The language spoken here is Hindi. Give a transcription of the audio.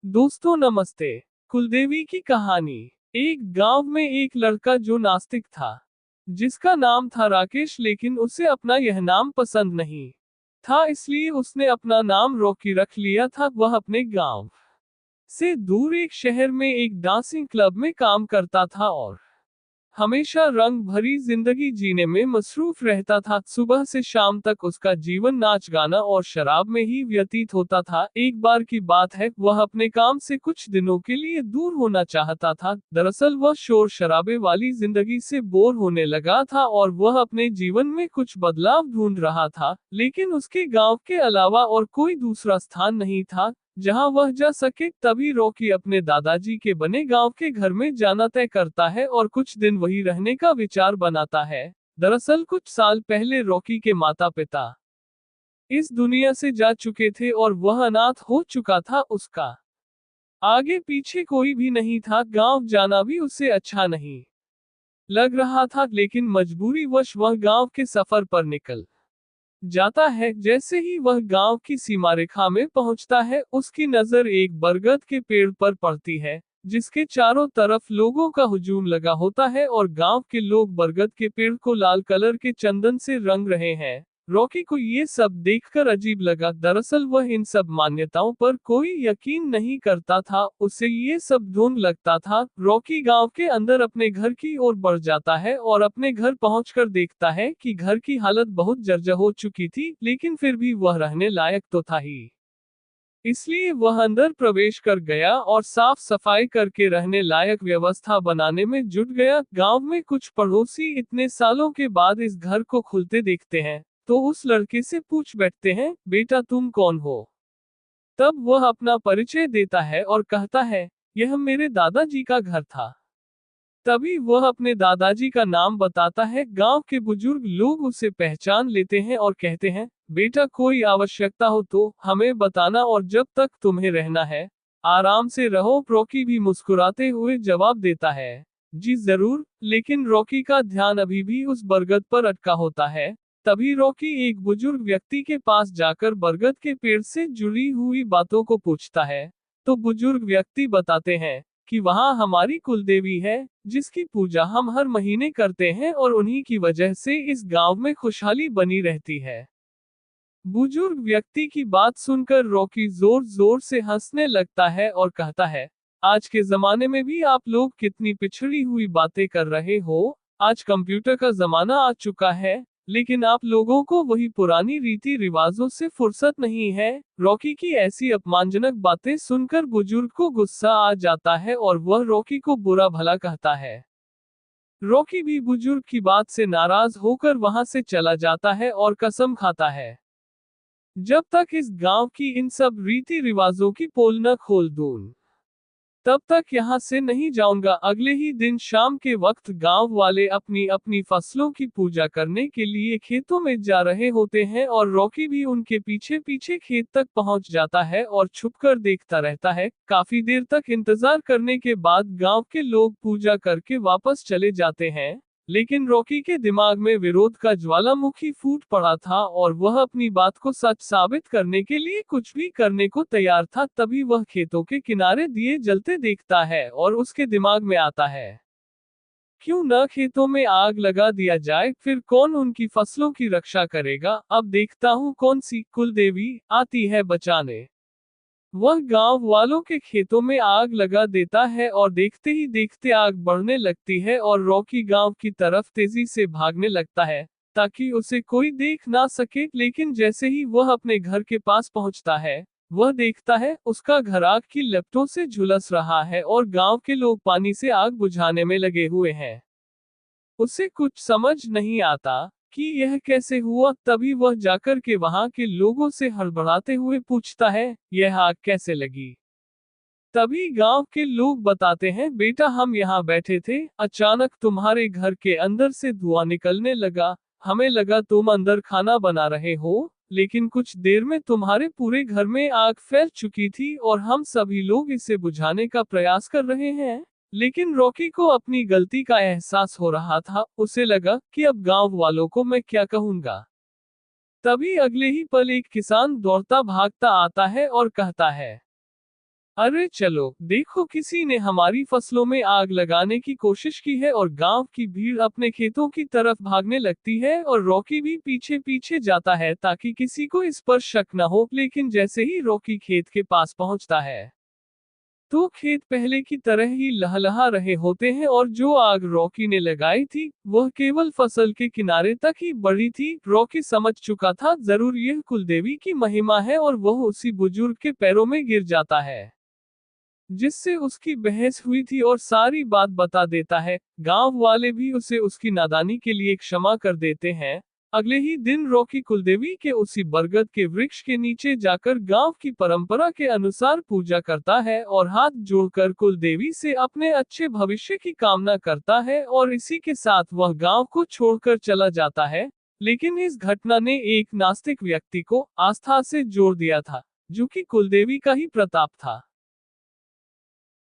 दोस्तों नमस्ते। कुलदेवी की कहानी। एक गांव में एक लड़का जो नास्तिक था, जिसका नाम था राकेश, लेकिन उसे अपना यह नाम पसंद नहीं था, इसलिए उसने अपना नाम रॉकी रख लिया था। वह अपने गांव से दूर एक शहर में एक डांसिंग क्लब में काम करता था और हमेशा रंग भरी जिंदगी जीने में मसरूफ रहता था। सुबह से शाम तक उसका जीवन नाच गाना और शराब में ही व्यतीत होता था। एक बार की बात है, वह अपने काम से कुछ दिनों के लिए दूर होना चाहता था। दरअसल वह शोर शराबे वाली जिंदगी से बोर होने लगा था और वह अपने जीवन में कुछ बदलाव ढूंढ रहा था, लेकिन उसके गांव के अलावा और कोई दूसरा स्थान नहीं था जहां वह जा सके। तभी रॉकी अपने दादाजी के बने गांव के घर में जाना तय करता है और कुछ दिन वही रहने का विचार बनाता है। दरअसल कुछ साल पहले रॉकी के माता पिता इस दुनिया से जा चुके थे और वह अनाथ हो चुका था। उसका आगे पीछे कोई भी नहीं था। गांव जाना भी उसे अच्छा नहीं लग रहा था, लेकिन मजबूरी वश वह गांव के सफर पर निकल जाता है। जैसे ही वह गांव की सीमा रेखा में पहुंचता है, उसकी नजर एक बरगद के पेड़ पर पड़ती है, जिसके चारों तरफ लोगों का हुजूम लगा होता है और गांव के लोग बरगद के पेड़ को लाल कलर के चंदन से रंग रहे हैं। रॉकी को ये सब देखकर अजीब लगा। दरअसल वह इन सब मान्यताओं पर कोई यकीन नहीं करता था, उसे ये सब ढोंग लगता था। रॉकी गांव के अंदर अपने घर की ओर बढ़ जाता है और अपने घर पहुंचकर देखता है कि घर की हालत बहुत जर्जर हो चुकी थी, लेकिन फिर भी वह रहने लायक तो था ही। इसलिए वह अंदर प्रवेश कर गया और साफ सफाई करके रहने लायक व्यवस्था बनाने में जुट गया। गांव में कुछ पड़ोसी इतने सालों के बाद इस घर को खुलते देखते हैं तो उस लड़के से पूछ बैठते हैं, बेटा तुम कौन हो? तब वह अपना परिचय देता है और कहता है, यह मेरे दादाजी का घर था। तभी वह अपने दादाजी का नाम बताता है। गांव के बुजुर्ग लोग उसे पहचान लेते हैं और कहते हैं, बेटा कोई आवश्यकता हो तो हमें बताना और जब तक तुम्हें रहना है आराम से रहो। रॉकी भी मुस्कुराते हुए जवाब देता है, जी जरूर। लेकिन रॉकी का ध्यान अभी भी उस बरगद पर अटका होता है। तभी रॉकी एक बुजुर्ग व्यक्ति के पास जाकर बरगद के पेड़ से जुड़ी हुई बातों को पूछता है। तो बुजुर्ग व्यक्ति बताते हैं कि वहां हमारी कुलदेवी है, जिसकी पूजा हम हर महीने करते हैं और उन्हीं की वजह से इस गांव में खुशहाली बनी रहती है। बुजुर्ग व्यक्ति की बात सुनकर रॉकी जोर जोर से हंसने लगता है और कहता है, आज के जमाने में भी आप लोग कितनी पिछड़ी हुई बातें कर रहे हो। आज कंप्यूटर का जमाना आ चुका है, लेकिन आप लोगों को वही पुरानी रीति रिवाजों से फुर्सत नहीं है। रॉकी की ऐसी अपमानजनक बातें सुनकर बुजुर्ग को गुस्सा आ जाता है और वह रॉकी को बुरा भला कहता है। रॉकी भी बुजुर्ग की बात से नाराज होकर वहां से चला जाता है और कसम खाता है, जब तक इस गांव की इन सब रीति रिवाजों की पोल न खोल दूं, तब तक यहाँ से नहीं जाऊंगा। अगले ही दिन शाम के वक्त गांव वाले अपनी अपनी फसलों की पूजा करने के लिए खेतों में जा रहे होते हैं और रॉकी भी उनके पीछे पीछे खेत तक पहुंच जाता है और छुपकर देखता रहता है। काफी देर तक इंतजार करने के बाद गांव के लोग पूजा करके वापस चले जाते हैं, लेकिन रॉकी के दिमाग में विरोध का ज्वालामुखी फूट पड़ा था और वह अपनी बात को सच साबित करने के लिए कुछ भी करने को तैयार था। तभी वह खेतों के किनारे दिए जलते देखता है और उसके दिमाग में आता है, क्यों न खेतों में आग लगा दिया जाए, फिर कौन उनकी फसलों की रक्षा करेगा। अब देखता हूँ कौन सी कुलदेवी आती है बचाने। वह गांव वालों के खेतों में आग लगा देता है और देखते ही देखते आग बढ़ने लगती है और रॉकी गांव की तरफ तेजी से भागने लगता है ताकि उसे कोई देख ना सके। लेकिन जैसे ही वह अपने घर के पास पहुंचता है, वह देखता है उसका घर आग की लपटों से झुलस रहा है और गांव के लोग पानी से आग बुझाने में लगे हुए हैं। उसे कुछ समझ नहीं आता कि यह कैसे हुआ। तभी वह जाकर के वहां के लोगों से हड़बड़ाते हुए पूछता है, यह आग कैसे लगी? तभी गांव के लोग बताते हैं, बेटा हम यहाँ बैठे थे, अचानक तुम्हारे घर के अंदर से धुआं निकलने लगा। हमें लगा तुम अंदर खाना बना रहे हो, लेकिन कुछ देर में तुम्हारे पूरे घर में आग फैल चुकी थी और हम सभी लोग इसे बुझाने का प्रयास कर रहे हैं। लेकिन रॉकी को अपनी गलती का एहसास हो रहा था। उसे लगा कि अब गांव वालों को मैं क्या कहूंगा। तभी अगले ही पल एक किसान दौड़ता भागता आता है और कहता है, अरे चलो देखो, किसी ने हमारी फसलों में आग लगाने की कोशिश की है। और गांव की भीड़ अपने खेतों की तरफ भागने लगती है और रॉकी भी पीछे पीछे जाता है ताकि किसी को इस पर शक न हो। लेकिन जैसे ही रॉकी खेत के पास पहुंचता है तो खेत पहले की तरह ही लहलहा रहे होते हैं, और जो आग रॉकी ने लगाई थी वह केवल फसल के किनारे तक ही बढ़ी थी। रॉकी समझ चुका था जरूर यह कुलदेवी की महिमा है, और वह उसी बुजुर्ग के पैरों में गिर जाता है जिससे उसकी बहस हुई थी और सारी बात बता देता है। गांव वाले भी उसे उसकी नादानी के लिए क्षमा कर देते हैं। अगले ही दिन रॉकी कुलदेवी के उसी बरगद के वृक्ष के नीचे जाकर गांव की परंपरा के अनुसार पूजा करता है और हाथ जोड़कर कुलदेवी से अपने अच्छे भविष्य की कामना करता है, और इसी के साथ वह गांव को छोड़कर चला जाता है। लेकिन इस घटना ने एक नास्तिक व्यक्ति को आस्था से जोड़ दिया था, जो कि कुलदेवी का ही प्रताप था।